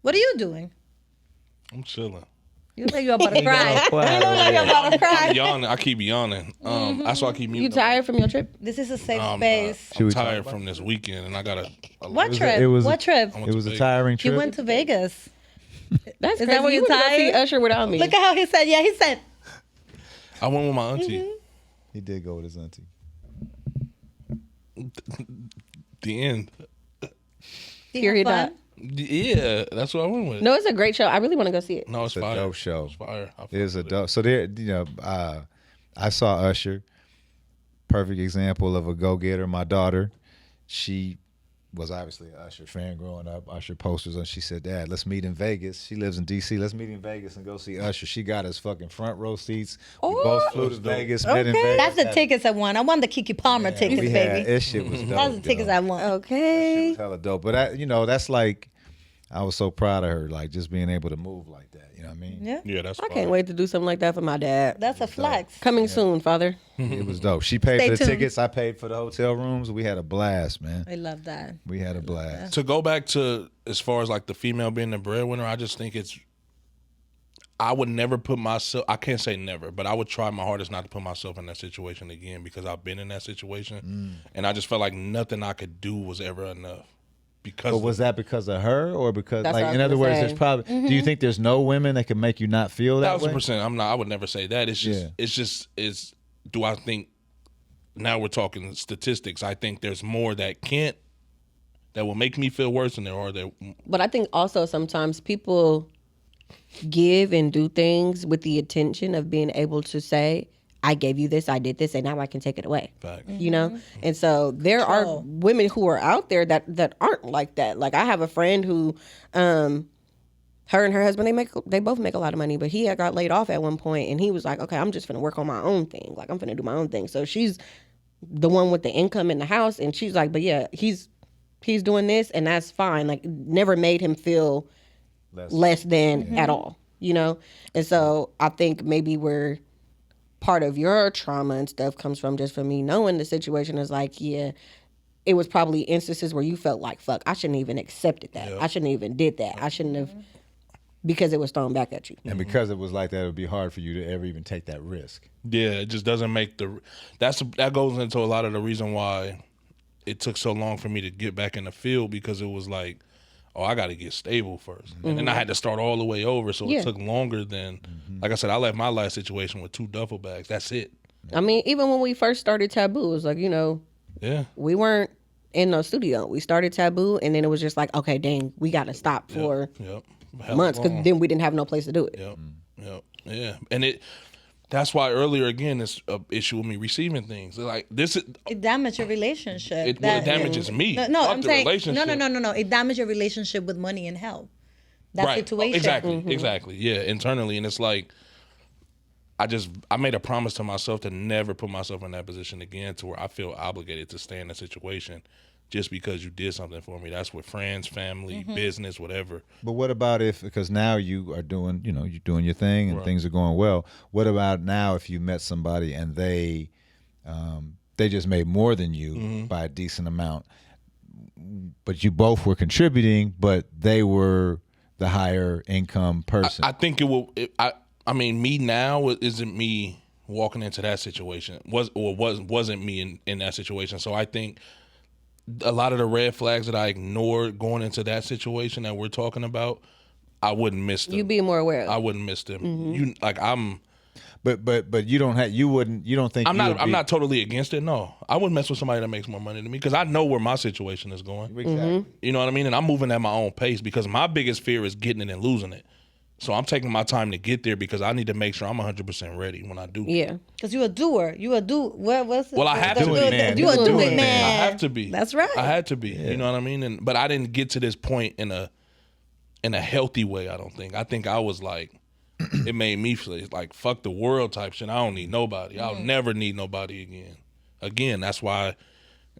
What are you doing? I'm chilling. You look like you're about to cry. You look like you're about to cry. I keep yawning. That's why I keep muting. You tired from your trip? This is a safe I'm space. I'm tired from this weekend, and I gotta. What trip? What trip? I went It to was a Vegas. tiring trip. You went to Vegas. That's Is crazy. that why You you're went to go see tired? Usher without me. Look at how he said, yeah, he said. I went with my auntie. He did go with his auntie. The end. Period. Fun? Yeah, that's what I went with. No, it's a great show. I really want to go see it. No, it's It's a fire. dope show. It's fire. I It is a fuck with dope. So there, I saw Usher. Perfect example of a go-getter. My daughter, she was obviously an Usher fan growing up. Usher posters, and she said, "Dad, let's meet in Vegas." She lives in D.C. Let's meet in Vegas and go see Usher. She got us fucking front row seats. We both flew to Vegas, met in Vegas. That's the tickets I won. I won the Kiki Palmer tickets, We baby. had, that shit was dope. That's the tickets I won. It Okay. was hella dope. But that's like, I was so proud of her, like just being able to move like that. You know what I mean? Yeah. Yeah, that's. I fire. can't wait to do something like that for my dad. That's a flex. Coming soon, Father. It was dope. She paid Stay for the tuned. tickets. I paid for the hotel rooms. We had a blast, man. I love that. We had a blast. To go back to as far as like the female being the breadwinner, I just think I would never put myself. I can't say never, but I would try my hardest not to put myself in that situation again because I've been in that situation, and I just felt like nothing I could do was ever enough. Because But was that because of her or because, That's like, what I in was other gonna words, say. there's probably, do you think there's no women that can make you not feel that way? 1,000%. I would never say that. It's just. Yeah. Do I think? Now we're talking statistics. I think there's more that will make me feel worse than there are that. But I think also sometimes people give and do things with the intention of being able to say, I gave you this, I did this, and now I can take it away. Facts. You know? And so there are women who are out there that aren't like that. Like I have a friend who her and her husband, they both make a lot of money, but he had got laid off at one point and he was like, okay, I'm just gonna work on my own thing. Like I'm gonna do my own thing. So she's the one with the income in the house and she's like, but yeah, he's doing this and that's fine. Like never made him feel less than at all, you know? And so I think maybe where part of your trauma and stuff comes from just from me knowing the situation is like, yeah, it was probably instances where you felt like, fuck, I shouldn't even accepted that. I shouldn't even did that. I shouldn't have, because it was thrown back at you. And because it was like that, it would be hard for you to ever even take that risk. Yeah, it just doesn't make that goes into a lot of the reason why it took so long for me to get back in the field because it was like, oh, I got to get stable first. And then I had to start all the way over. So it took longer than, like I said, I left my last situation with 2 duffel bags. That's it. I mean, even when we first started Taboo, it was like, you know, Yeah. we weren't in no studio. We started Taboo and then it was just like, okay, dang, we got to stop for Yep. months because then we didn't have no place to do it. Yep. Yeah. And that's why earlier, again, this issue with me receiving things. Like, this is, It damaged your relationship. it damages me. No, Fuck I'm the saying relationship. no. It damaged your relationship with money and health. That Right. situation. Exactly. Yeah, internally. And it's like, I made a promise to myself to never put myself in that position again to where I feel obligated to stay in a situation just because you did something for me. That's with friends, family, business, whatever. But what about because now you are doing, you're doing your thing and things are going well. What about now if you met somebody and they just made more than you by a decent amount, but you both were contributing, but they were the higher income person? I think it will. I mean, me now isn't me walking into that situation. Wasn't me in that situation. So I think a lot of the red flags that I ignored going into that situation that we're talking about, I wouldn't miss them. You be more aware of. I wouldn't miss them. But you don't have, you don't think I'm not totally against it. No, I wouldn't mess with somebody that makes more money than me because I know where my situation is going. Exactly. You know what I mean? And I'm moving at my own pace because my biggest fear is getting it and losing it. So I'm taking my time to get there because I need to make sure I'm 100% ready when I do. Yeah. Because you're a doer. You a do. What's Well, I have to be. You a doing man. I have to be. That's right. I had to be. You know what I mean? But I didn't get to this point in a healthy way. I don't think. I think I was like, it made me feel like fuck the world type shit. I don't need nobody. I'll never need nobody again. Again, that's why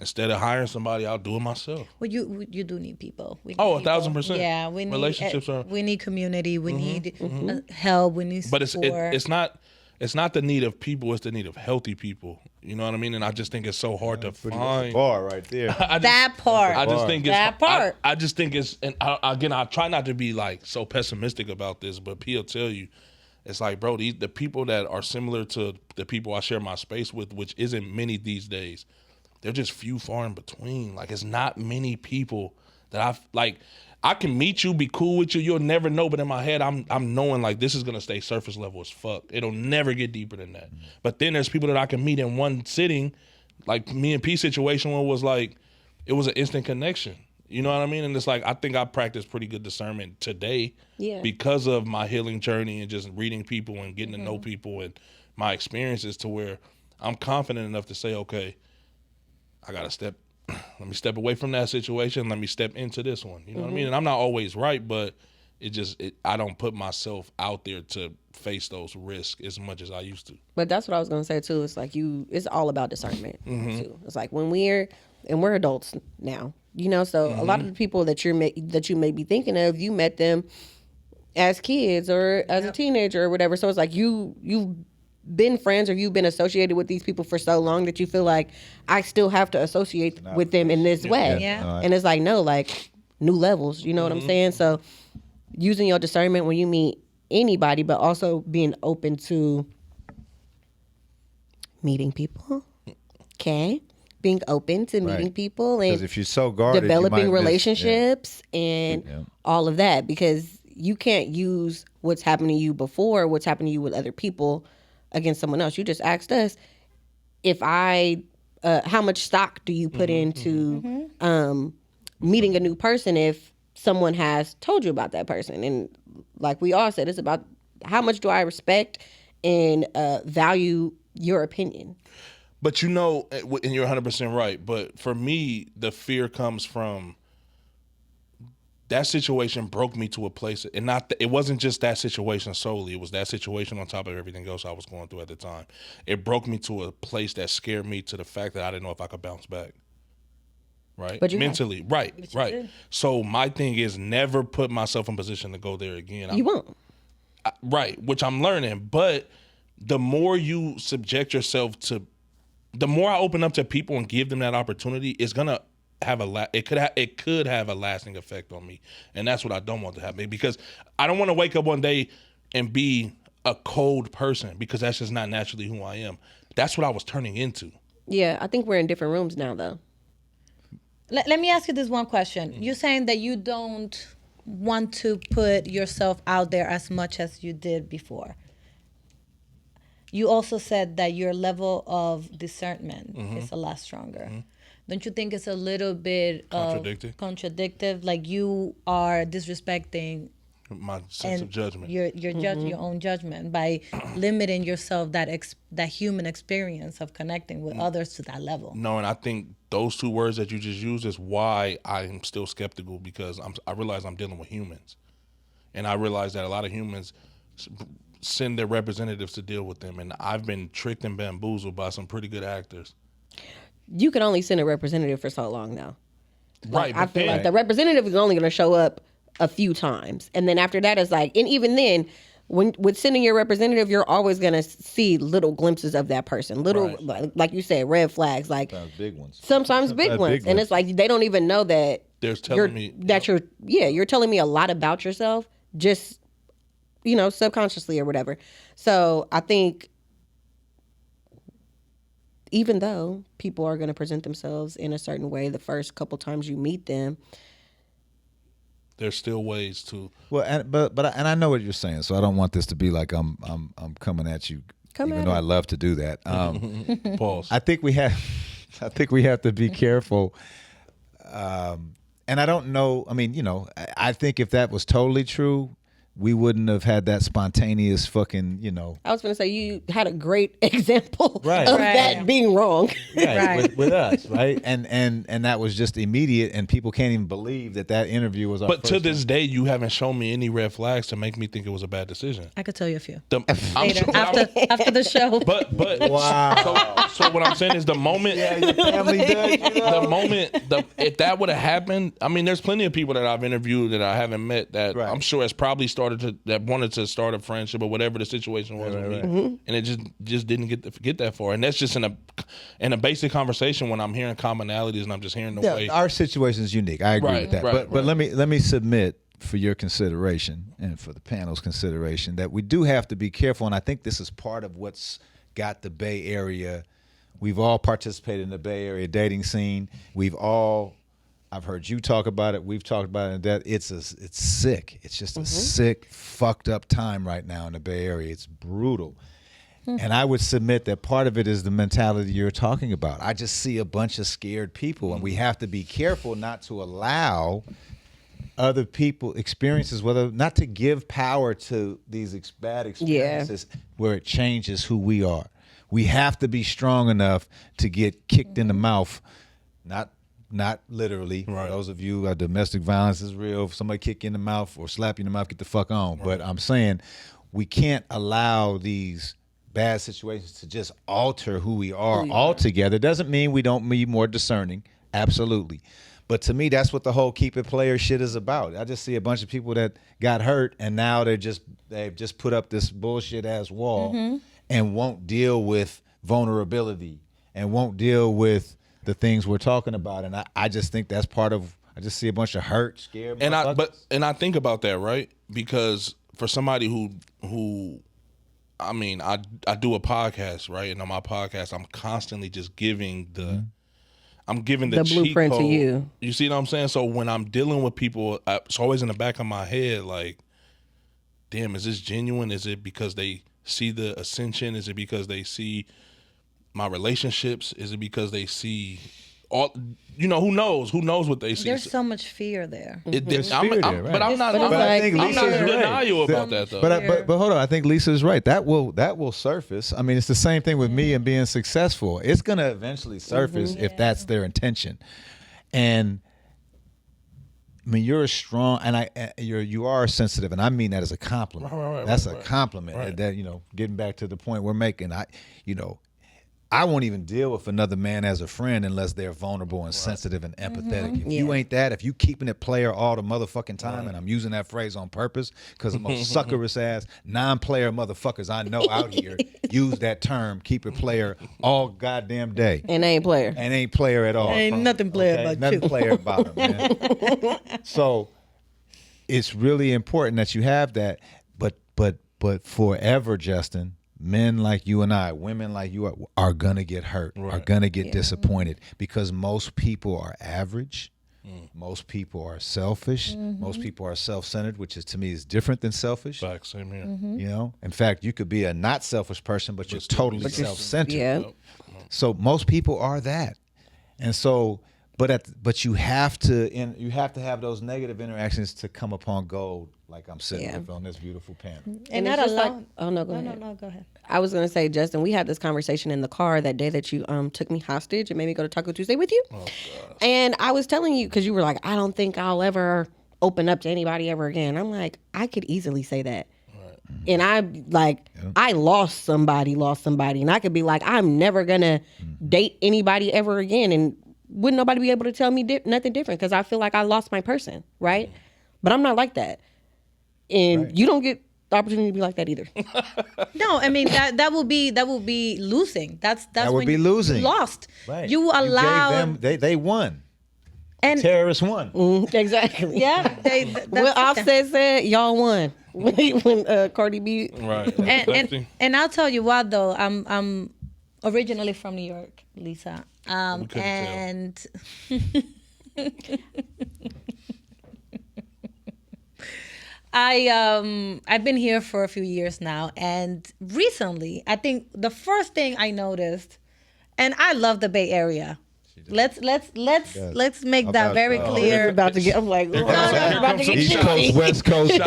instead of hiring somebody, I'll do it myself. Well, you do need people. We need 1,000%. Yeah, we need Relationships are. We need community. We need help. We need But support. it's not. it's not the need of people, it's the need of healthy people. You know what I mean? And I just think it's so hard to find. Bar right there. That part. I just think it's That part. I just think it's, and again, I try not to be like so pessimistic about this, but P'll tell you, it's like, bro, the people that are similar to the people I share my space with, which isn't many these days, they're just few, far in between. Like, it's not many people that I can meet you, be cool with you, you'll never know, but in my head, I'm knowing like this is gonna stay surface level as fuck. It'll never get deeper than that. But then there's people that I can meet in one sitting, like me and P situation where it was like, it was an instant connection. You know what I mean? And it's like, I think I practiced pretty good discernment today because of my healing journey and just reading people and getting to know people and my experiences, to where I'm confident enough to say, okay, I gotta let me step away from that situation. Let me step into this one. You know what I mean? And I'm not always right, but I don't put myself out there to face those risks as much as I used to. But that's what I was gonna say too. It's like it's all about discernment too. It's like when we're adults now, you know. So a lot of the people that you may be thinking of, you met them as kids or as a teenager or whatever. So it's like you've been friends or you've been associated with these people for so long that you feel like I still have to associate with them in this way. Yeah. And it's like, no, like new levels. You know what I'm saying? So using your discernment when you meet anybody, but also being open to meeting people. Okay. Being open to meeting people and if you're so guarded, developing relationships and all of that, because you can't use what's happened to you before, what's happened to you with other people against someone else. You just asked us if how much stock do you put into meeting a new person if someone has told you about that person? And like we all said, it's about how much do I respect and value your opinion. But you know, and you're 100% right, but for me, the fear comes from that situation broke me to a place, and it wasn't just that situation solely. It was that situation on top of everything else I was going through at the time. It broke me to a place that scared me to the fact that I didn't know if I could bounce back. Right? But you mentally. Right. So my thing is never put myself in position to go there again. You won't. Right, which I'm learning. But the more you subject yourself to, the more I open up to people and give them that opportunity, it's gonna have it could have a lasting effect on me, and that's what I don't want to happen, because I don't want to wake up one day and be a cold person, because that's just not naturally who I am. That's what I was turning into. Yeah, I think we're in different rooms now, though. Let me ask you this one question. You're saying that you don't want to put yourself out there as much as you did before. You also said that your level of discernment is a lot stronger. Don't you think it's a little bit contradictive? Like you are disrespecting my sense of judgment. Your own judgment by limiting yourself that human experience of connecting with others to that level. No, and I think those two words that you just used is why I'm still skeptical, because I realize I'm dealing with humans, and I realize that a lot of humans send their representatives to deal with them, and I've been tricked and bamboozled by some pretty good actors. You can only send a representative for so long now. Right. I feel like the representative is only going to show up a few times. And then after that, it's like, and even then, with sending your representative, you're always going to see little glimpses of that person. Like you said, red flags. Like Sometimes big ones. Sometimes big ones. And it's like, they don't even know that you're telling me a lot about yourself, just, subconsciously or whatever. So I think, even though people are going to present themselves in a certain way the first couple times you meet them, there's still ways to. Well, and I know what you're saying, so I don't want this to be like I'm coming at you, even though I love to do that. Pause. I think we have to be careful. And I don't know. I mean, I think if that was totally true, we wouldn't have had that spontaneous fucking, I was going to say, you had a great example of Right. that being wrong. Right. With us, right? And that was just immediate, and people can't even believe that interview was our But first to this day, you haven't shown me any red flags to make me think it was a bad decision. I could tell you a few. Later, after the show. But Wow. So what I'm saying is the moment, your family does, the moment, if that would have happened, I mean, there's plenty of people that I've interviewed that I haven't met that Right. I'm sure has probably started wanted to start a friendship or whatever the situation was with me, and it just didn't get that far. And that's just in a basic conversation when I'm hearing commonalities and I'm just hearing the way our situation is unique. I agree with that. But let me submit for your consideration and for the panel's consideration that we do have to be careful, and I think this is part of what's got the Bay Area. We've all participated in the Bay Area dating scene. I've heard you talk about it. We've talked about it. That it's sick. It's just a sick, fucked up time right now in the Bay Area. It's brutal. And I would submit that part of it is the mentality you're talking about. I just see a bunch of scared people, and we have to be careful not to allow other people experiences, not to give power to these bad experiences where it changes who we are. We have to be strong enough to get kicked in the mouth, not literally. For those of you, domestic violence is real. If somebody kick you in the mouth or slap you in the mouth, get the fuck on. But I'm saying we can't allow these bad situations to just alter who we are altogether. Doesn't mean we don't be more discerning. Absolutely. But to me, that's what the whole keep it player shit is about. I just see a bunch of people that got hurt, and now they've just put up this bullshit ass wall and won't deal with vulnerability and won't deal with the things we're talking about. And I just think that's part of. I just see a bunch of hurt, scared. And I think about that, right? Because for somebody who I mean, I do a podcast, right? And on my podcast, I'm constantly just giving I'm giving the cheat blueprint code. to you. You see what I'm saying? So when I'm dealing with people, it's always in the back of my head, like, damn, is this genuine? Is it because they see the ascension? Is it because they see my relationships? Is it because they see all? Who knows? Who knows what they see? There's so much fear there. There's fear there, right. But I'm not. I think I'm not in Lisa's denial right. about that though. But hold on, I think Lisa's right. That will surface. I mean, it's the same thing with me and being successful. It's gonna eventually surface if that's their intention. And I mean, you're a strong, and you are sensitive, and I mean that as a compliment. That's a compliment. Right. That getting back to the point we're making, I won't even deal with another man as a friend unless they're vulnerable and sensitive and empathetic. If you ain't that, if you keeping it player all the motherfucking time, and I'm using that phrase on purpose because the most suckerous ass non-player motherfuckers I know out here use that term, keep it player, all goddamn day. And ain't player. And ain't player at all. Ain't nothing player about nothing you. player about them, man. So it's really important that you have that. But forever, Justin, men like you and I, women like you are gonna get hurt, are gonna get disappointed because most people are average. Most people are selfish. Most people are self-centered, which is to me is different than selfish. Back, same here. In fact, you could be a not selfish person, but you're totally self-centered. Yeah. So most people are that, and so, but you have to have those negative interactions to come upon gold, like I'm sitting with on this beautiful panel. And it's not just alone. like, oh no, go No, ahead. no, go ahead. I was gonna say, Justin, we had this conversation in the car that day that you took me hostage and made me go to Taco Tuesday with you. Oh, and I was telling you because you were like, I don't think I'll ever open up to anybody ever again. I'm like, I could easily say that. And I lost somebody, and I could be like, I'm never gonna date anybody ever again, and wouldn't nobody be able to tell me nothing different because I feel like I lost my person, right? But I'm not like that, and you don't get the opportunity to be like that either. No, I mean that will be losing. That's That would when be losing. You lost. Right. You allow gave them, they won. and Terrorists won. Exactly. yeah. When Offset said, y'all won. when Cardi B. Right. And I'll tell you what though, I'm originally from New York, Lisa. And I've been here for a few years now, and recently I think the first thing I noticed, and I love the Bay Area. Let's make that very clear. About to get, I'm like, about to get East shitty. Coast, West Coast.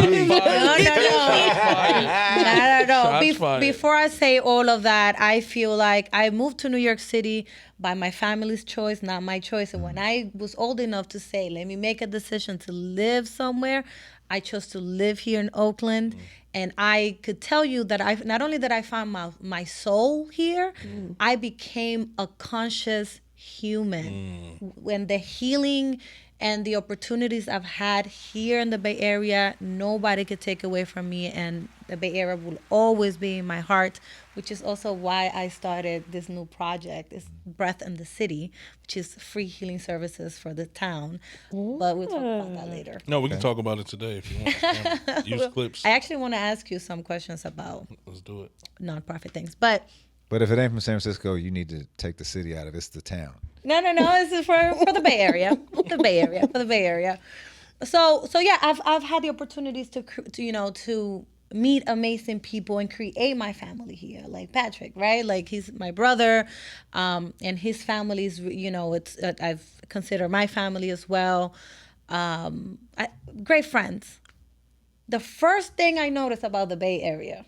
No. Before I say all of that, I feel like I moved to New York City by my family's choice, not my choice. And when I was old enough to say, let me make a decision to live somewhere, I chose to live here in Oakland. And I could tell you that not only that I found my soul here, I became a conscious human. When the healing and the opportunities I've had here in the Bay Area, nobody could take away from me. And the Bay Area will always be in my heart, which is also why I started this new project, it's Breath in the City, which is free healing services for the town. But we'll talk about that later. No, we can talk about it today if you want. Use clips. I actually want to ask you some questions about Let's do it. nonprofit things. But But if it ain't from San Francisco, you need to take the city out of it. It's the town. no, this is for the Bay Area, for the Bay Area. So yeah, I've had the opportunities to meet amazing people and create my family here, like Patrick, right? Like he's my brother, and his family is, I've considered my family as well. Great friends. The first thing I noticed about the Bay Area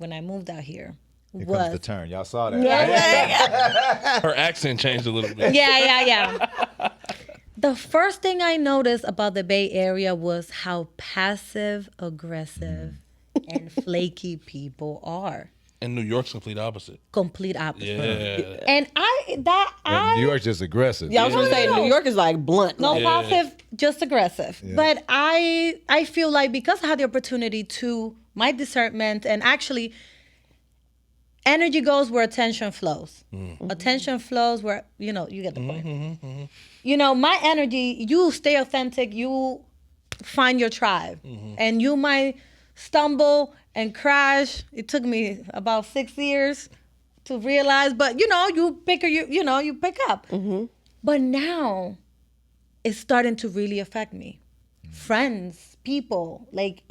when I moved out here Here was comes the turn. Y'all saw that. Right? Her accent changed a little bit. Yeah. The first thing I noticed about the Bay Area was how passive aggressive and flaky people are. And New York's complete opposite. Complete opposite. Yeah. And And New York's just aggressive. Yeah, I was gonna say New York is like blunt. no like, passive, just aggressive. Yeah. But I feel like because I had the opportunity to my discernment, and actually energy goes where attention flows. Attention flows where you get the point. My energy, you stay authentic, you find your tribe. And you might stumble and crash. It took me about 6 years to realize, but you pick up. But now it's starting to really affect me. Friends, people, like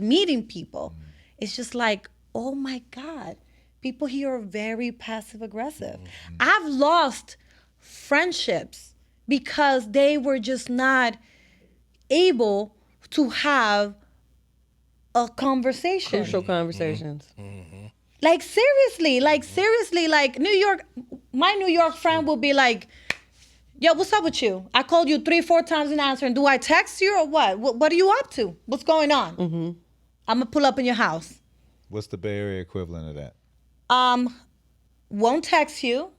meeting people. It's just like, oh my God, people here are very passive aggressive. I've lost friendships because they were just not able to have a conversation. crucial conversations. Like seriously, like New York, my New York friend will be like, yo, what's up with you? I called you 3-4 times and answering. Do I text you or what? What are you up to? What's going on? I'm gonna pull up in your house. What's the Bay Area equivalent of that? Won't text you,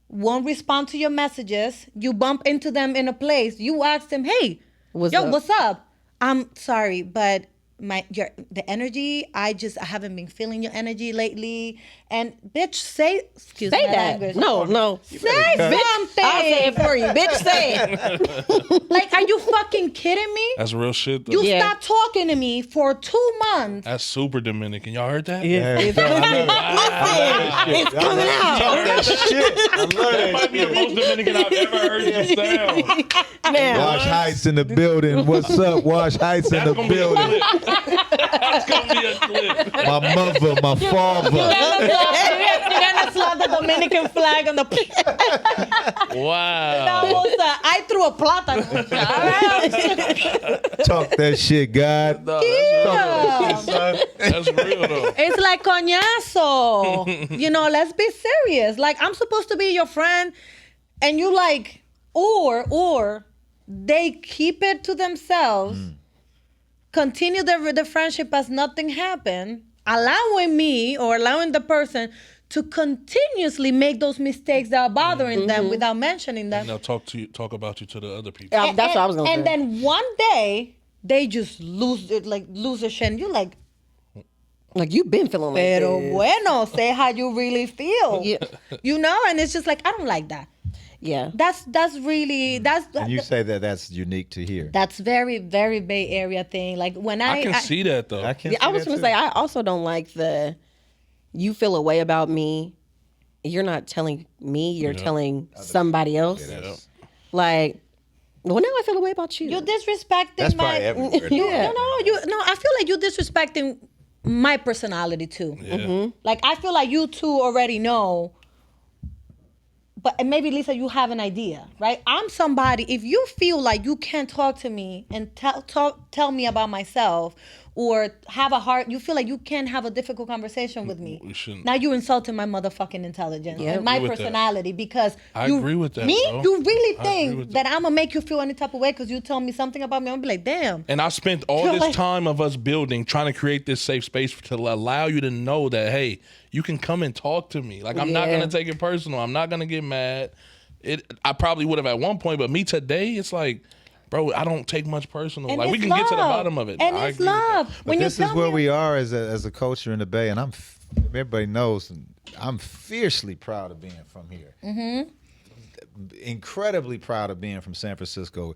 won't respond to your messages. You bump into them in a place. You ask them, hey, What's up? what's up? I'm sorry, but the energy, I haven't been feeling your energy lately. And bitch, say my that. language. No. Say something. I'll say it for you, bitch. Say it. Like, are you fucking kidding me? That's real shit, though. You Yeah. stopped talking to me for 2 months. That's super Dominican. Y'all heard that? It's coming out. That shit. I love That that might be the most Dominican I've ever heard you sound. Man. Wash Heights in the building. What's up? Wash Heights in That's the gonna be a building. clip. That's gonna be a clip. My mother, my father. You're gonna slap the Dominican flag on the. Wow. I threw a plata. All right. Talk that shit, God. No, that's real though. It's like coñazo. Let's be serious. Like, I'm supposed to be your friend, and you like, or they keep it to themselves, continue the friendship as nothing happened, allowing me or allowing the person to continuously make those mistakes that are bothering them without mentioning them. And they'll talk about you to the other people. That's what I was gonna say. And then one day they just lose their shit. And you're like, Like, you've been feeling like pero this. bueno, say how you really feel. Yeah. And it's just like, I don't like that. Yeah. That's really And you say that that's unique to here. that's very, very Bay Area thing. Like when I can see that though. I can. Yeah, I was gonna say I also don't like you feel a way about me. You're not telling me. You're telling somebody else. Like, well, now I feel a way about you. you're disrespecting That's my. probably everywhere. Yeah. I feel like you're disrespecting my personality too. Yeah. Like, I feel like you two already know, but maybe Lisa, you have an idea, right? I'm somebody, if you feel like you can't talk to me and tell me about myself, or have a heart, you feel like you can't have a difficult conversation with me. We shouldn't. Now you're insulting my motherfucking intelligence Yeah. and my I agree with that. personality because I you, agree with that, Me, bro. you really I agree think with that that. I'm gonna make you feel any type of way because you tell me something about me? I'm gonna be like, damn. And I spent all Feel this like- time of us building, trying to create this safe space to allow you to know that, hey, you can come and talk to me. Like, I'm not Yeah. going to take it personal. I'm not going to get mad. I probably would have at one point, but me today, it's like, bro, I don't take much personal. And like we it's can get to the love. bottom of it. And I it's agree with that. love. But When you this is tell where me- we are as a culture in the Bay, and everybody knows I'm fiercely proud of being from here. Mm-hmm. Incredibly proud of being from San Francisco.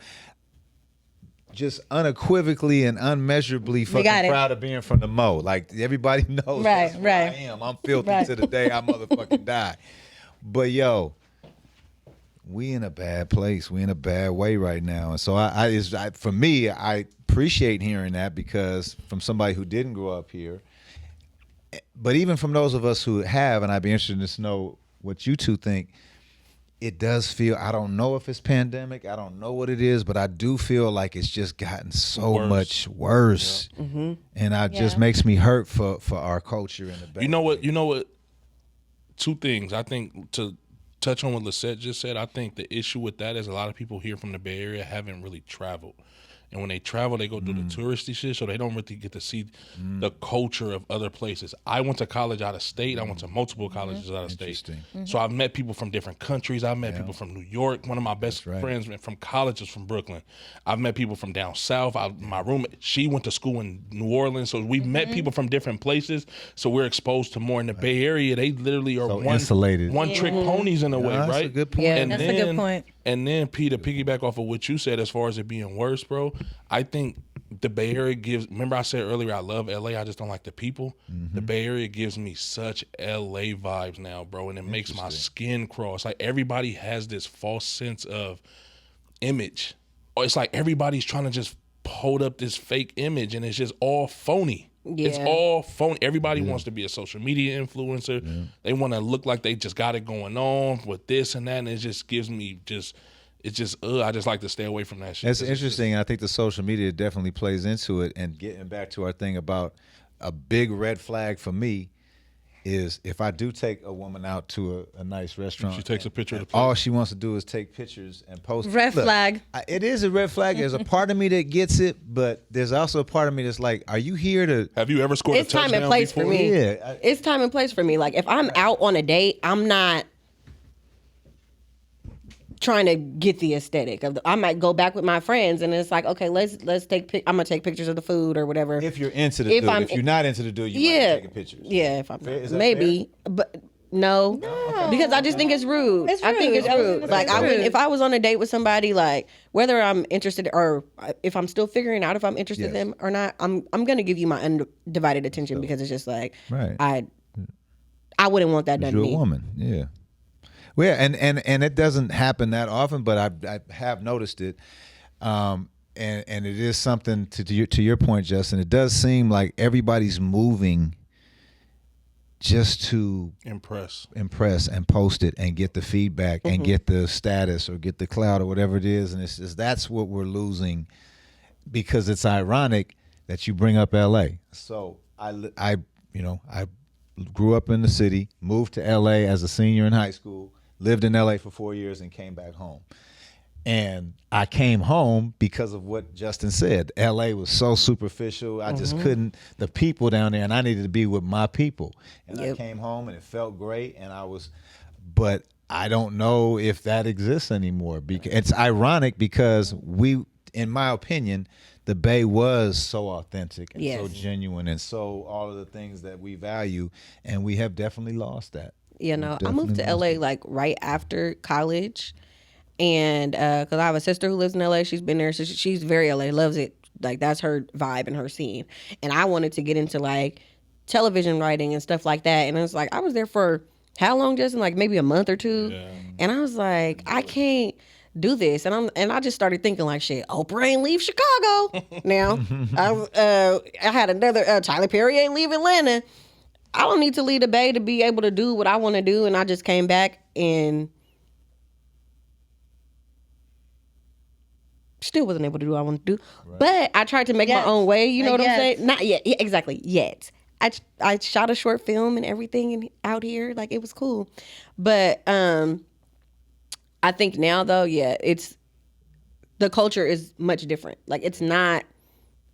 Just unequivocally and unmeasurably got fucking it. proud of being from the Mo. Like everybody knows Right, that's where I right. am. I'm filthy Right. to the day I motherfucking die. But yo, we in a bad place. We in a bad way right now. And so for me, I appreciate hearing that because from somebody who didn't grow up here, but even from those of us who have, and I'd be interested to know what you two think, it does feel, I don't know if it's pandemic, I don't know what it is, but I do feel like it's just gotten so much worse. Yeah. Mm-hmm. And it just Yeah. makes me hurt for our culture in the Bay. You know what? Two things. I think to touch on what Lisette just said, I think the issue with that is a lot of people here from the Bay Area haven't really traveled. And when they travel, they go do the touristy shit, so they don't really get to see the culture of other places. I went to college out of state. I went to multiple colleges out of state. Interesting. So I've met people from different countries. I've met people from New York. One of my best right. friends from college is from Brooklyn. I've met people from down south. My roommate, she went to school in New Orleans. So we've met people from different places. So we're exposed to more in the Bay Area. They literally are So insulated. one trick ponies in a way, that's right? a good point. Yeah. And That's a good point. And then, P, to piggyback off of what you said as far as it being worse, bro, I think the Bay Area gives, remember I said earlier I love LA, I just don't like the people. The Bay Area gives me such LA vibes now, bro, and it makes my skin crawl. It's like everybody has this false sense of image. Or it's like everybody's trying to just hold up this fake image and it's just all phony. It's Yeah. all phony. Everybody wants to be a social media influencer. They want to look like they just got it going on with this and that, and it just gives me I just like to stay away from that shit. It's 'Cause interesting. I think the social media definitely plays into it. And getting back to our thing about a big red flag for me is if I do take a woman out to a nice restaurant. She takes a picture of the All plate. she wants to do is take pictures and post. Red flag. It is a red flag. There's a part of me that gets it, but there's also a part of me that's like, are you here to? Have you ever scored It's a touchdown time and place before? for me. Yeah, It's time and place for me. Like if I'm out on a date, I'm not trying to get the aesthetic of I might go back with my friends and it's like, okay, let's take I'm gonna take pictures of the food or whatever. if you're into the dude. If you're not into the dude, you might yeah, be taking pictures. yeah. If I'm Is that maybe, but no, because I just think it's rude. It's I think rude. it's I was rude. gonna Like say I it's wouldn't rude. if I was on a date with somebody, like whether I'm interested or if I'm still figuring out if I'm interested in Yes. them or not, I'm gonna give you my undivided attention because it's just like Right. I wouldn't want that done to You're me. a woman, yeah. Well, yeah, and it doesn't happen that often, but I have noticed it, and it is something to your point, Justin. It does seem like everybody's moving just to Impress. impress and post it and get the feedback and get the status or get the clout or whatever it is, and it's just, that's what we're losing because it's ironic that you bring up L.A. So I grew up in the city, moved to L.A. as a senior in high school. Lived in LA for 4 years and came back home. And I came home because of what Justin said. LA was so superficial. I just couldn't, the people down there, and I needed to be with my people. And I came home and it felt great. And but I don't know if that exists anymore. It's ironic because in my opinion, the Bay was so authentic and so Yes. genuine and so all of the things that we value. And we have definitely lost that. You know, I Definitely moved to lost LA like right after college, and because I have a sister who lives in LA, she's been there, so she's very LA, loves it. Like that's her vibe and her scene. And I wanted to get into like television writing and stuff like that. And it's like I was there for how long, Justin? Like maybe a month or two. Yeah. And I was like, I can't do this. And I just started thinking like, shit, Oprah ain't leave Chicago now. I had another Tyler Perry ain't leave Atlanta. I don't need to leave the Bay to be able to do what I want to do. And I just came back and still wasn't able to do what I want to do. Right. But I tried to make Yet. my own way. You know what I'm Yet. saying? Not yet. Yeah, exactly. Yet. I shot a short film and everything out here. Like it was cool. But I think now though, yeah, the culture is much different. Like it's not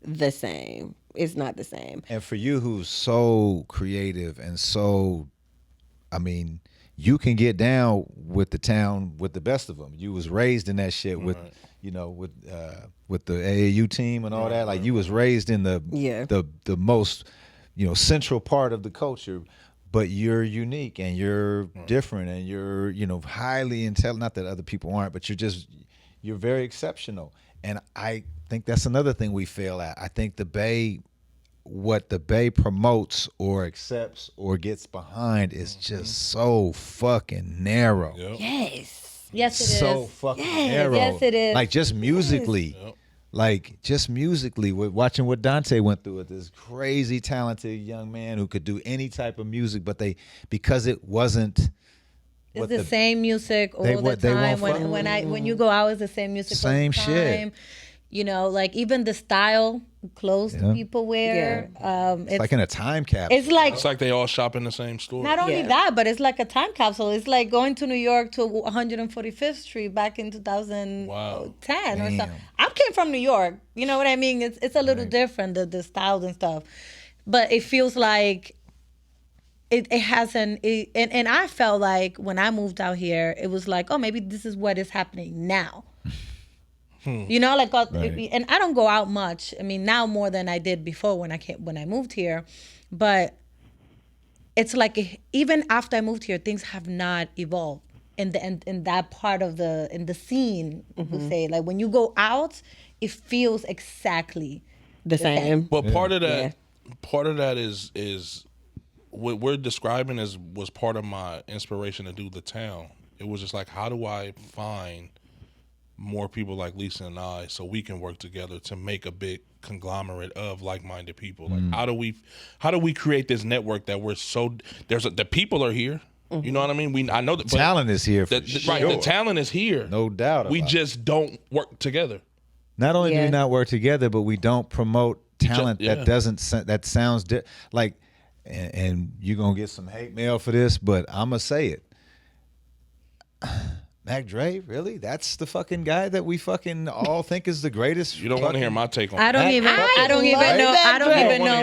the same. It's not the same. And for you who's so creative and so, I mean, you can get down with the town with the best of them. You was raised in that shit with, with the AAU team and all that. Like you was raised in the most, central part of the culture. But you're unique and you're different and you're, highly intelligent. Not that other people aren't, but you're very exceptional. And I think that's another thing we fail at. I think what the Bay promotes or accepts or gets behind is just so fucking narrow. Yep. Yes, it is. So fucking narrow. Yes, it is. Like just musically. Yep. Like just musically, watching what Dante went through with this crazy talented young man who could do any type of music, but because it wasn't. It's the same music all the time. When you go out, it's the same music. Same all the time. shit. Like even the style clothes people wear. It's like in a time capsule. It's like they all shop in the same store. Not only that, but it's like a time capsule. It's like going to New York to 145th Street back in 2010 or something. I came from New York. You know what I mean? It's a little different, the styles and stuff. But it feels like it hasn't. And I felt like when I moved out here, it was like, oh, maybe this is what is happening now. And I don't go out much. I mean, now more than I did before when I moved here, but it's like even after I moved here, things have not evolved in that part of the scene. We say like when you go out, it feels exactly the same. But part of that is what we're describing was part of my inspiration to do The Town. It was just like, how do I find more people like Lisa and I so we can work together to make a big conglomerate of like-minded people? Like how do we create this network that we're so the people are here. You know what I mean? I know that talent is here for sure. Right, the talent is here. No doubt. We just don't work together. Not only do we not work together, but we don't promote talent that sounds like and you're going to get some hate mail for this, but I'm going to say it. Mac Dre, really? That's the fucking guy that we fucking all think is the greatest. You don't want to hear my take on I don't even know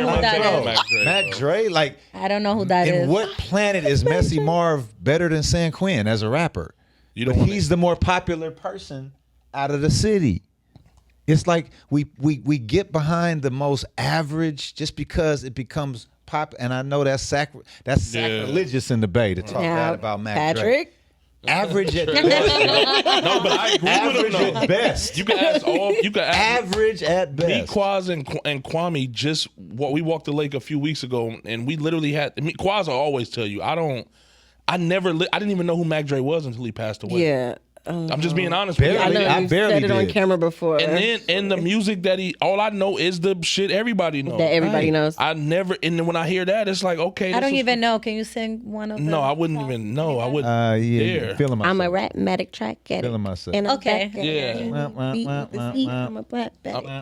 who that is. Mac Dre, like I don't know who that is. In what planet is Messy Marv better than San Quinn as a rapper? He's the more popular person out of the city. It's like we get behind the most average just because it becomes pop. And I know that's sacrilegious in the Bay to talk bad about Mac Dre. Average at best. No, but I agree average with him, at best. You can ask average at best. Me, Quaz, and Kwame we walked the lake a few weeks ago, and we literally had. Quaz will always tell you, I didn't even know who Mac Dre was until he passed away. Yeah. I'm just being honest with you. I know you said it on camera before. And then the music that all I know is the shit everybody knows. That everybody knows. And then when I hear that, it's like, okay. I don't even know. Can you sing one of them? No, I wouldn't even know. I wouldn't dare. Feeling myself. I'm a rap-matic track getter. Feeling myself. Okay.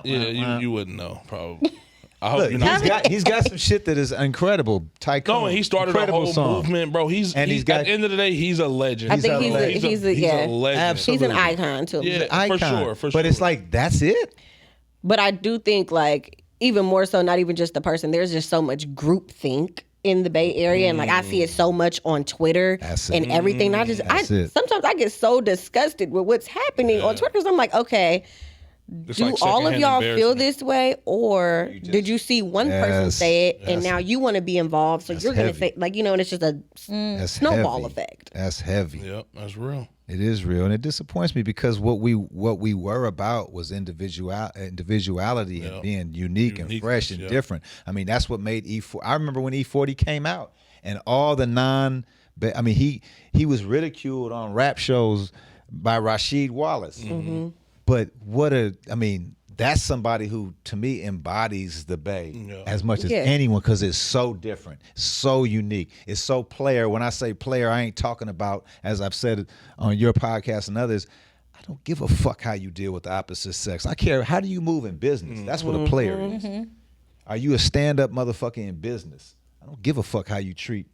You wouldn't know, probably. I hope Look, he's got some shit that is incredible. Tycoon. No, and he started a whole movement, bro. At the end of the day, he's a legend. I think he's a legend. Absolutely. He's an icon too. Yeah, icon. For sure. But it's like, that's it? But I do think like even more so, not even just the person, there's just so much groupthink in the Bay Area, and like I see it so much on Twitter and everything. Sometimes I get so disgusted with what's happening on Twitter because I'm like, okay, do all of y'all feel this way, or did you see one person say it and now you want to be involved, so you're going to say, like, and it's just a snowball effect. That's heavy. Yep, that's real. It is real, and it disappoints me because what we were about was individuality and being unique and fresh and different. I mean, that's what made E40. I remember when E40 came out, and all the he was ridiculed on rap shows by Rasheed Wallace. Mm-hmm. But that's somebody who, to me, embodies the Bay as much as anyone, because it's so different, so unique, it's so player. When I say player, I ain't talking about, as I've said on your podcast and others, I don't give a fuck how you deal with the opposite sex. I care, how do you move in business? That's what a player is. Mm-hmm. Are you a stand-up motherfucker in business? I don't give a fuck how you treat,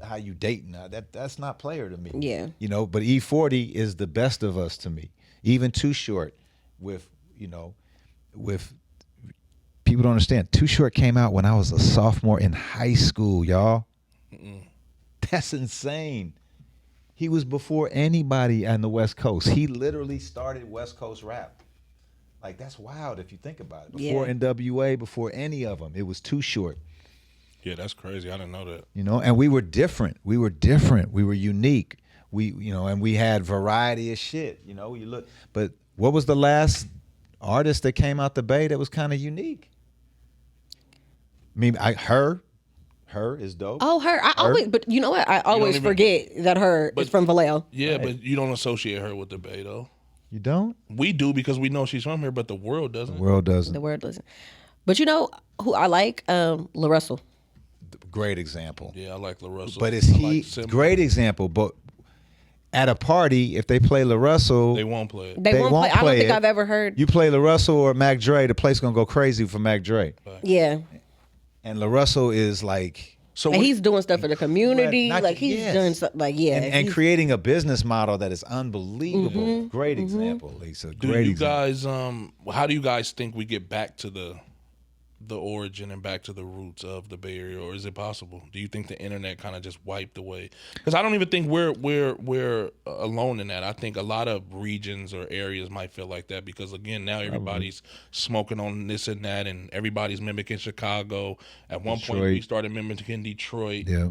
how you dating. That's not player to me. Yeah. But E40 is the best of us to me. Even Too Short, with people don't understand. Too Short came out when I was a sophomore in high school, y'all. That's insane. He was before anybody on the West Coast. He literally started West Coast rap. Like, that's wild if you think about it. Before NWA, before any of them, it was Too Short. Yeah, that's crazy. I didn't know that. You know, and we were different. We were unique. And we had variety of shit. You know, you look. But what was the last artist that came out the Bay that was kind of unique? I mean, her is dope. Oh, her. But you know what? I always forget that her is from Vallejo. Yeah, but you don't associate her with the Bay, though. You don't? We do because we know she's from here, but the world doesn't. The world doesn't. The world doesn't. But you know who I like? La Russell. Great example. Yeah, I like La Russell. But great example, but at a party, if they play La Russell, they won't play it. They won't play. I don't think I've ever heard. You play La Russell or Mac Dre, the place gonna go crazy for Mac Dre. Yeah. And La Russell is like, and he's doing stuff for the community. He's doing stuff and creating a business model that is unbelievable. Mm-hmm. Great example, Lisa. Great example. How do you guys think we get back to the origin and back to the roots of the Bay Area, or is it possible? Do you think the internet kind of just wiped away? Because I don't even think we're alone in that. I think a lot of regions or areas might feel like that because, again, now everybody's smoking on this and that, and everybody's mimicking Chicago. At one point, we started mimicking Detroit. Yeah.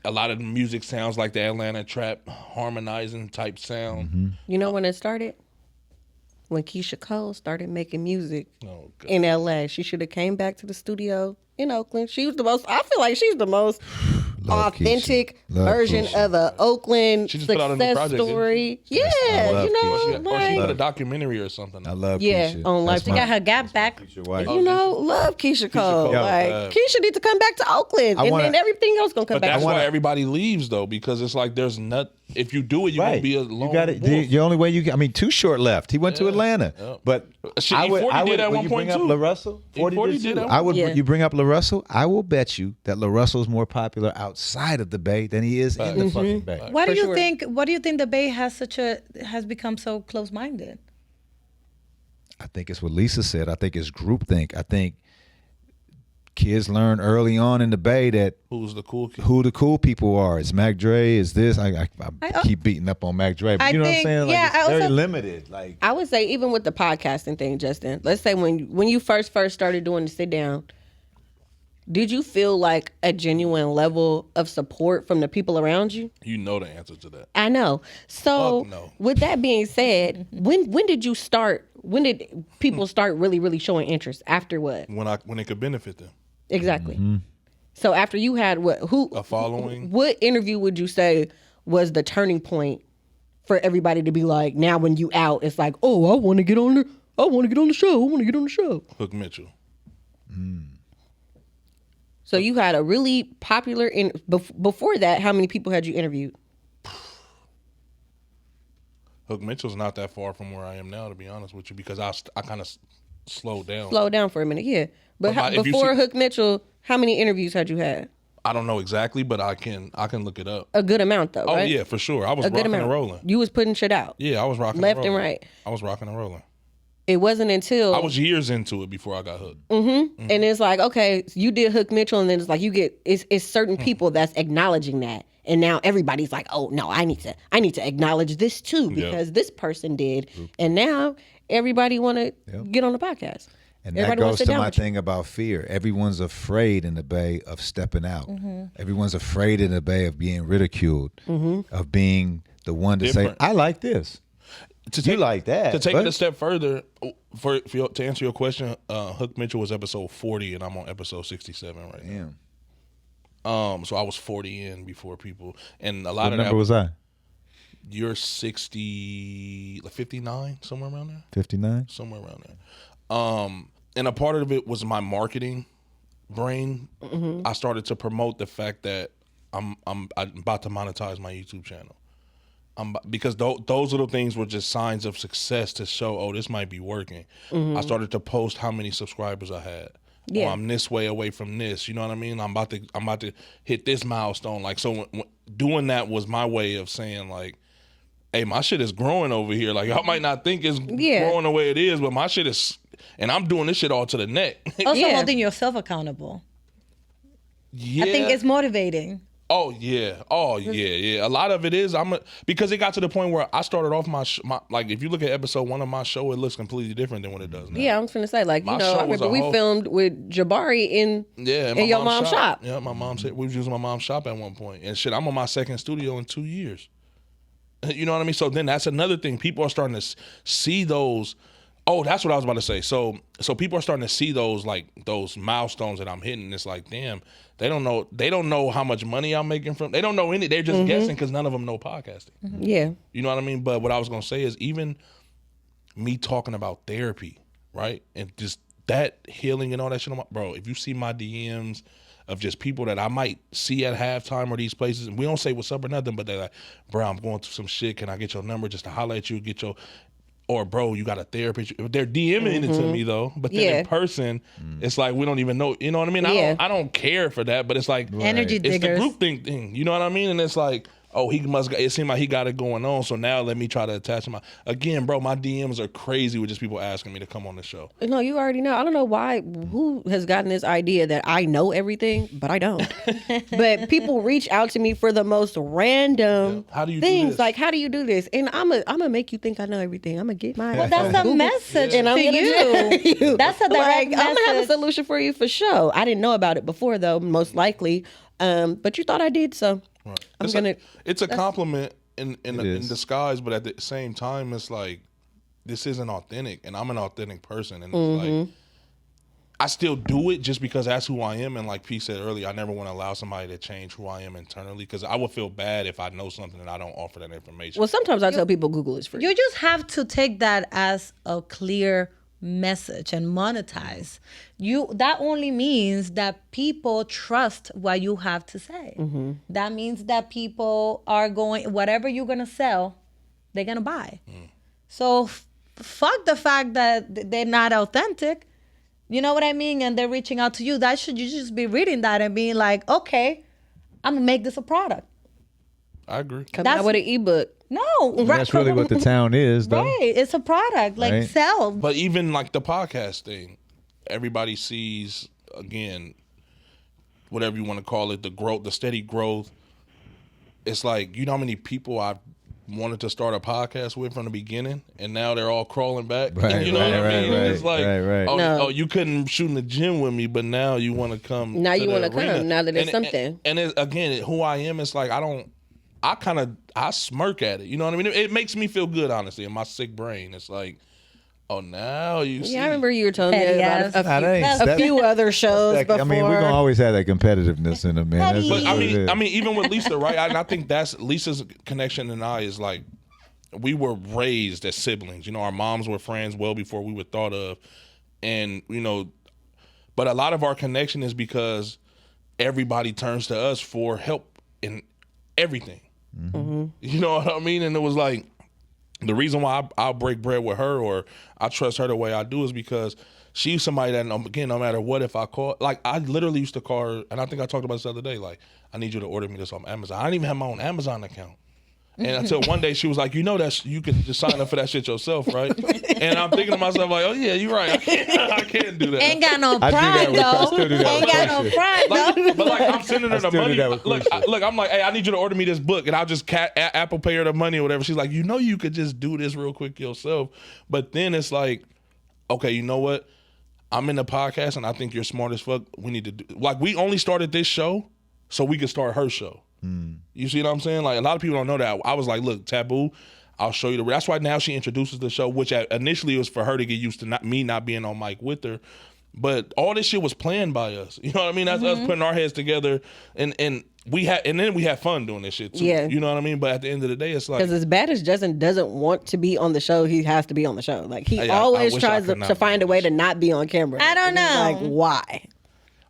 A lot of the music sounds like the Atlanta trap harmonizing type sound. Mm-hmm. You know when it started? When Keisha Cole started making music in LA. She should have came back to the studio in Oakland. She was I feel like she's the most authentic version of a Oakland success story. Yeah, you know, or she got a documentary or something. I love Keisha. On life. She got her gap back. You know, love Keisha Cole. Keisha needs to come back to Oakland, and then everything else gonna come back. But that's why everybody leaves though, because it's like there's not. If you do it, you're gonna be alone. You got it. The only way you. I mean, Too Short left. He went to Atlanta, but I would did at one point too. too. La Russell, 40 did. I would. You bring up La Russell. I will bet you that La Russell's more popular outside of the Bay than he is in the fucking Bay. Why do you think? What do you think the Bay has become so close-minded? I think it's what Lisa said. I think it's groupthink. I think kids learn early on in the Bay that who the cool people are. It's Mac Dre. Is this? I keep beating up on Mac Dre, but you know what I'm saying? Like, it's very limited. Like, I would say, even with the podcasting thing, Justin. Let's say when you first started doing the sit down, did you feel like a genuine level of support from the people around you? You know the answer to that. I know. So with that being said, when did you start? When did people start really, really showing interest? After what? When it could benefit them. Exactly. Mm-hmm. So after you had a following? What interview would you say was the turning point for everybody to be like, now when you out, it's like, oh, I want to get on the show. Hook Mitchell. So you had a really popular before that. How many people had you interviewed? Hook Mitchell's not that far from where I am now, to be honest with you, because I kind of slowed down. Slowed down for a minute, yeah. But before Hook Mitchell, how many interviews had you had? I don't know exactly, but I can look it up. A good amount, though, right? Oh, yeah, for sure. I was rocking and rolling. You was putting shit out. Yeah, I was rocking left and right. I was rocking and rolling. It wasn't until... I was years into it before I got hooked. Mm-hmm. And it's like, okay, you did Hook Mitchell, and then it's like it's certain people that's acknowledging that. And now everybody's like, oh, no, I need to acknowledge this, too, because this person did. And now everybody want to get on the podcast. And that goes to my thing about fear. Everyone's afraid in the Bay of stepping out. Mm-hmm. Everyone's afraid in the Bay of being ridiculed, of being the one to say, I like this. You like that. To take it a step further, to answer your question, Hook Mitchell was episode 40, and I'm on episode 67 right now. So I was 40 in before people. And a lot what of number was I? You're 59, somewhere around there? 59? Somewhere around there. And a part of it was my marketing brain. Mm-hmm. I started to promote the fact that I'm about to monetize my YouTube channel. Because those little things were just signs of success to show, oh, this might be working. Mm-hmm. I started to post how many subscribers I had. Yeah. I'm this way away from this. You know what I mean? I'm about to hit this milestone. Like, so doing that was my way of saying, like, hey, my shit is growing over here. Like, y'all might not think it's growing the way it is, but my shit is, and I'm doing this shit all to the neck. Also holding yourself accountable. Yeah. I think it's motivating. Oh yeah, yeah. A lot of it is because it got to the point where I started off my like if you look at episode 1 of my show, it looks completely different than what it does now. Yeah, I was gonna say like My you know show I was remember a we whole- filmed with Jabari in your mom's shop. Yeah, my mom said we was using my mom's shop at one point, and shit, I'm on my second studio in 2 years. You know what I mean? So then that's another thing. People are starting to see those. Oh, that's what I was about to say. So people are starting to see those milestones that I'm hitting. It's like, damn, they don't know how much money I'm making from. They don't know any. They're just guessing because none of them know podcasting. Yeah. You know what I mean? But what I was gonna say is even me talking about therapy, right, and just that healing and all that shit. Bro, if you see my DMs of just people that I might see at halftime or these places, and we don't say what's up or nothing, but they're like, bro, I'm going through some shit. Can I get your number just to holler at you? Or bro, you got a therapist. They're DMing it to me though, but then in person, it's like we don't even know. You know what I mean? I don't care for that, but it's like Energy it's diggers. the group thing. You know what I mean? And it's like, oh, it seemed like he got it going on. So now let me try to attach him. Again, bro, my DMs are crazy with just people asking me to come on the show. No, you already know. I don't know who has gotten this idea that I know everything, but I don't. But people reach out to me for the most random How do you do things. this? Like, how do you do this? And I'm gonna make you think I know everything. I'm gonna get my. Well, that's a message And I'm to gonna tell you. you. That's a direct I'm gonna have a message. solution for you for sure. I didn't know about it before though, most likely. But you thought I did, so Right. It's a compliment in is. disguise, but at the same time, it's like this isn't authentic, and I'm an authentic person, and it's like I still do it just because that's who I am. And like P said earlier, I never want to allow somebody to change who I am internally because I would feel bad if I know something and I don't offer that information. well, sometimes I tell people Google is free. You just have to take that as a clear message and monetize. That only means that people trust what you have to say. That means that people are going, whatever you're gonna sell, they're gonna buy. So fuck the fact that they're not authentic. You know what I mean? And they're reaching out to you. You just be reading that and being like, okay, I'm gonna make this a product. I agree. Come that's- out with an ebook. No, That's really what the town is, though. right. It's a product. Like Right. sell. But even like the podcast thing, everybody sees, again, whatever you want to call it, the growth, the steady growth. It's like, you know how many people I've wanted to start a podcast with from the beginning, and now they're all crawling back. Right, You know what I right, mean? right, It's like, right. Oh, you couldn't shoot in the gym with me, but now you want to come. Now to you the wanna come, arena. now that it's something. And again, who I am, it's like I smirk at it. You know what I mean? It makes me feel good, honestly, in my sick brain. It's like, oh, now you see. Yeah, I remember you were telling me Petty about ass. a few other shows before. I mean, we're gonna always have that competitiveness in them, man. That's But just I what it mean, is. even with Lisa, right? I think that's Lisa's connection and I is like, we were raised as siblings. You know, our moms were friends well before we were thought of, and but a lot of our connection is because everybody turns to us for help in everything. You know what I mean? And it was like, the reason why I'll break bread with her or I trust her the way I do is because she's somebody that, again, no matter what, if I call, like I literally used to call her, and I think I talked about this the other day, like, I need you to order me this on Amazon. I didn't even have my own Amazon account. And until one day she was like, you can just sign up for that shit yourself, right? And I'm thinking to myself like, oh yeah, you're right. I can't do that. Ain't got no I do that pride with- I though. still do that Ain't with got no Christian. pride though. But like I'm sending her the still do money. that with Look, Christian. I'm like, hey, I need you to order me this book, and I'll just Apple Pay her the money or whatever. She's like, you could just do this real quick yourself. But then it's like, okay, you know what? I'm in the podcast, and I think you're smart as fuck. We need to do like we only started this show so we could start her show. You see what I'm saying? Like a lot of people don't know that. I was like, look, Taboo, I'll show you that's why now she introduces the show, which initially was for her to get used to me not being on mic with her. But all this shit was planned by us. You know what I mean? That's us putting our heads together and then we had fun doing this shit too. Yeah. You know what I mean? But at the end of the day, it's like, Because as bad as Justin doesn't want to be on the show, he has to be on the show. Like he Yeah, I always wish I tries could not to be find a on way this to not be on camera. I don't And it's know. like why?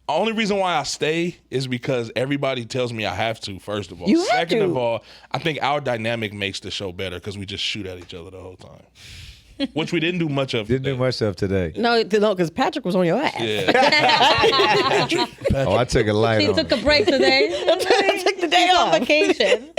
the only reason why I stay is because everybody tells me I have to, first of all. You have Second to. of all, I think our dynamic makes the show better because we just shoot at each other the whole time. Which we didn't do much of. Didn't do today. much of today. No, because Patrick was on your ass. Yeah. Oh, I took a light He on took it. a break today. Took the day He's on off. vacation.